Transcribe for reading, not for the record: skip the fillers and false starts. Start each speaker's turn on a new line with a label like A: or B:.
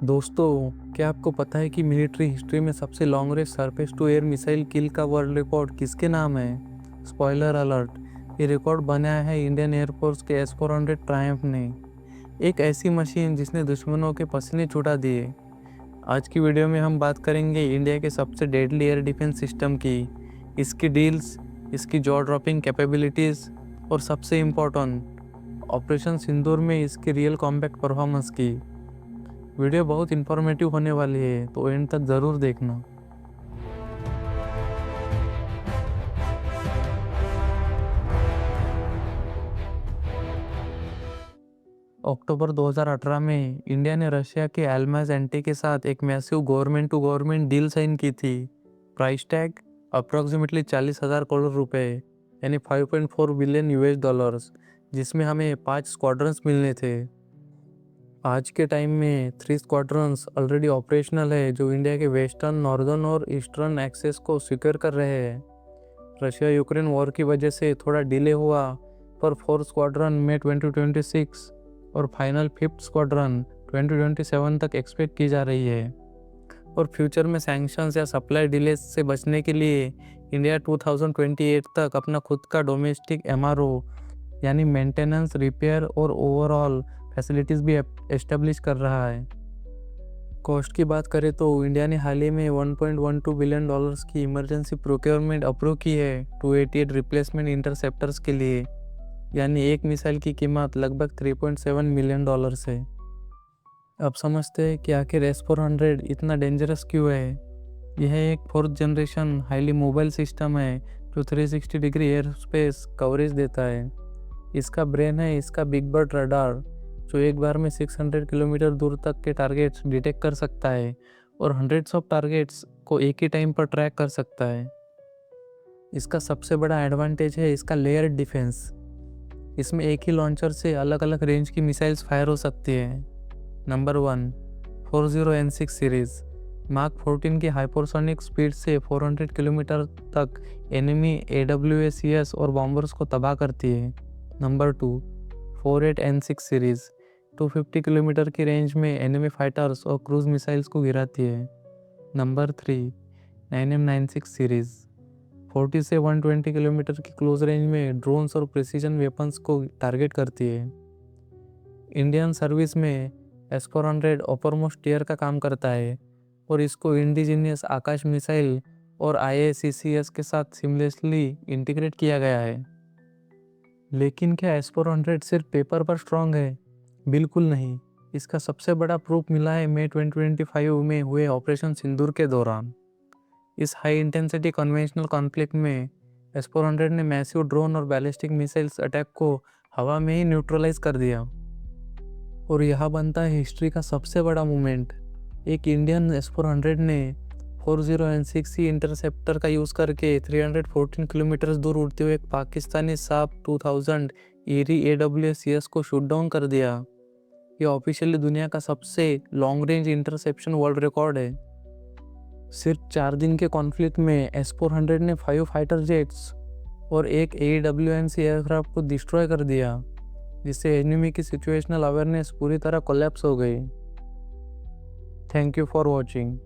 A: दोस्तों, क्या आपको पता है कि मिलिट्री हिस्ट्री में सबसे longest surface to air missile kill का वर्ल्ड रिकॉर्ड किसके नाम है? स्पॉइलर अलर्ट, ये रिकॉर्ड बनाया है इंडियन एयरफोर्स के S-400 ट्रायम्फ ने। एक ऐसी मशीन जिसने दुश्मनों के पसीने छुटा दिए। आज की वीडियो में हम बात करेंगे इंडिया के सबसे डेडली एयर डिफेंस सिस्टम की, इसकी डील्स, इसकी जॉ ड्रॉपिंग कैपेबिलिटीज़ और सबसे इम्पोर्टेंट ऑपरेशन सिंदूर में इसकी रियल कॉम्बैट परफॉर्मेंस की। वीडियो बहुत इन्फॉर्मेटिव होने वाली है, तो एंड तक ज़रूर देखना। अक्टूबर 2018 में इंडिया ने रशिया के एल्माज एंटी के साथ एक massive government to government deal sign की थी। प्राइस टैग अप्रॉक्सीमेटली 40,000 करोड़ रुपए, यानी 5.4 बिलियन US डॉलर्स, जिसमें हमें 5 स्क्वाड्रंस मिलने थे। आज के टाइम में 3 स्क्वाड्रंस ऑलरेडी ऑपरेशनल है, जो इंडिया के वेस्टर्न, नॉर्दर्न और ईस्टर्न एक्सेस को सिक्योर कर रहे हैं। रशिया यूक्रेन वॉर की वजह से थोड़ा डिले हुआ, पर 4 स्क्वाड्रन में 2026 और फाइनल 5th स्क्वाड्रन 2027 तक एक्सपेक्ट की जा रही है। और फ्यूचर में सैंक्शंस या सप्लाई डिलेज से बचने के लिए इंडिया 2028 तक अपना खुद का डोमेस्टिक MRO यानी मेंटेनेंस, रिपेयर और ओवरऑल फैसिलिटीज़ भी एस्टेब्लिश कर रहा है। कॉस्ट की बात करें तो इंडिया ने हाल ही में 1.12 बिलियन डॉलर्स की इमरजेंसी प्रोक्योरमेंट अप्रूव की है 288 रिप्लेसमेंट इंटरसेप्टर्स के लिए, यानी एक मिसाइल की कीमत लगभग 3.7 मिलियन डॉलर्स है। अब समझते हैं कि आखिर S-400 इतना डेंजरस क्यों है। यह एक 4th generation highly mobile system है जो 360 डिग्री एयर स्पेस कवरेज देता है। इसका ब्रेन है इसका बिग बर्ड रडार, जो एक बार में 600 किलोमीटर दूर तक के टारगेट्स डिटेक्ट कर सकता है और हंड्रेड्स ऑफ टारगेट्स को एक ही टाइम पर ट्रैक कर सकता है। इसका सबसे बड़ा एडवांटेज है इसका लेयर्ड डिफेंस। इसमें एक ही लॉन्चर से अलग अलग रेंज की मिसाइल्स फायर हो सकती है। नंबर 1, 40N6 सीरीज़ मार्क 14 की हाइपरसोनिक स्पीड से 400 किलोमीटर तक एनिमी AWACS और बॉम्बर्स को तबाह करती है। नंबर 2, 48N6 सीरीज़ 250 किलोमीटर की रेंज में एनिमी फाइटर्स और क्रूज मिसाइल्स को गिराती है। नंबर 3, 9M96 सीरीज़ 40 से 120 किलोमीटर की क्लोज रेंज में ड्रोन्स और प्रिसीजन वेपन्स को टारगेट करती है। इंडियन सर्विस में S-400 अपर टियर का काम करता है और इसको इंडिजीनियस आकाश मिसाइल और IACCS के साथ सीमलेसली इंटीग्रेट किया गया है। लेकिन क्या S-400 सिर्फ पेपर पर स्ट्रॉन्ग है? बिल्कुल नहीं। इसका सबसे बड़ा प्रूफ मिला है मई 2025 में हुए ऑपरेशन सिंदूर के दौरान। इस हाई इंटेंसिटी कन्वेंशनल कॉन्फ्लिक्ट में S-400 ने मैसिव ड्रोन और बैलिस्टिक मिसाइल्स अटैक को हवा में ही न्यूट्रलाइज कर दिया। और यह बनता है हिस्ट्री का सबसे बड़ा मूवमेंट। एक इंडियन S-400 ने 40N6C इंटरसेप्टर का यूज़ करके 314 किलोमीटर दूर उड़ते हुए एक पाकिस्तानी साप 2000 ईरी AWACS को शूट डाउन कर दिया। यह ऑफिशियली दुनिया का सबसे long range interception world record है। सिर्फ 4 दिन के कॉन्फ्लिक्ट में S-400 ने 5 फाइटर जेट्स और एक AWACS एयरक्राफ्ट को डिस्ट्रॉय कर दिया, जिससे एनिमी की सिचुएशनल अवेयरनेस पूरी तरह कोलैप्स हो गई। Thank you for watching.